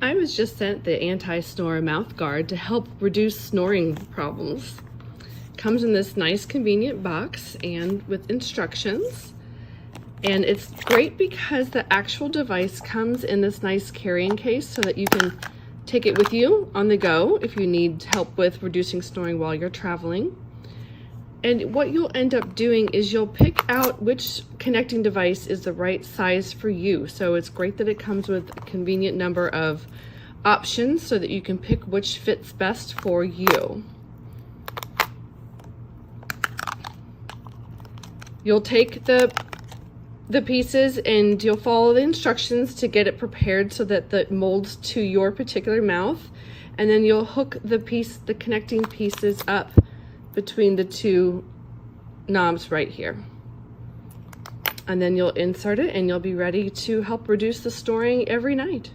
I was just sent the anti-snore mouth guard to help reduce snoring problems. Comes in this nice convenient box and with instructions. And it's great because the actual device comes in this nice carrying case so that you can take it with you on the go if you need help with reducing snoring while you're traveling. And what you'll end up doing is you'll pick out which connecting device is the right size for you. So it's great that it comes with a convenient number of options so that you can pick which fits best for you. You'll take the pieces and you'll follow the instructions to get it prepared so that it molds to your particular mouth. And then you'll hook the connecting pieces up between the two knobs right here. And then you'll insert it and you'll be ready to help reduce the snoring every night.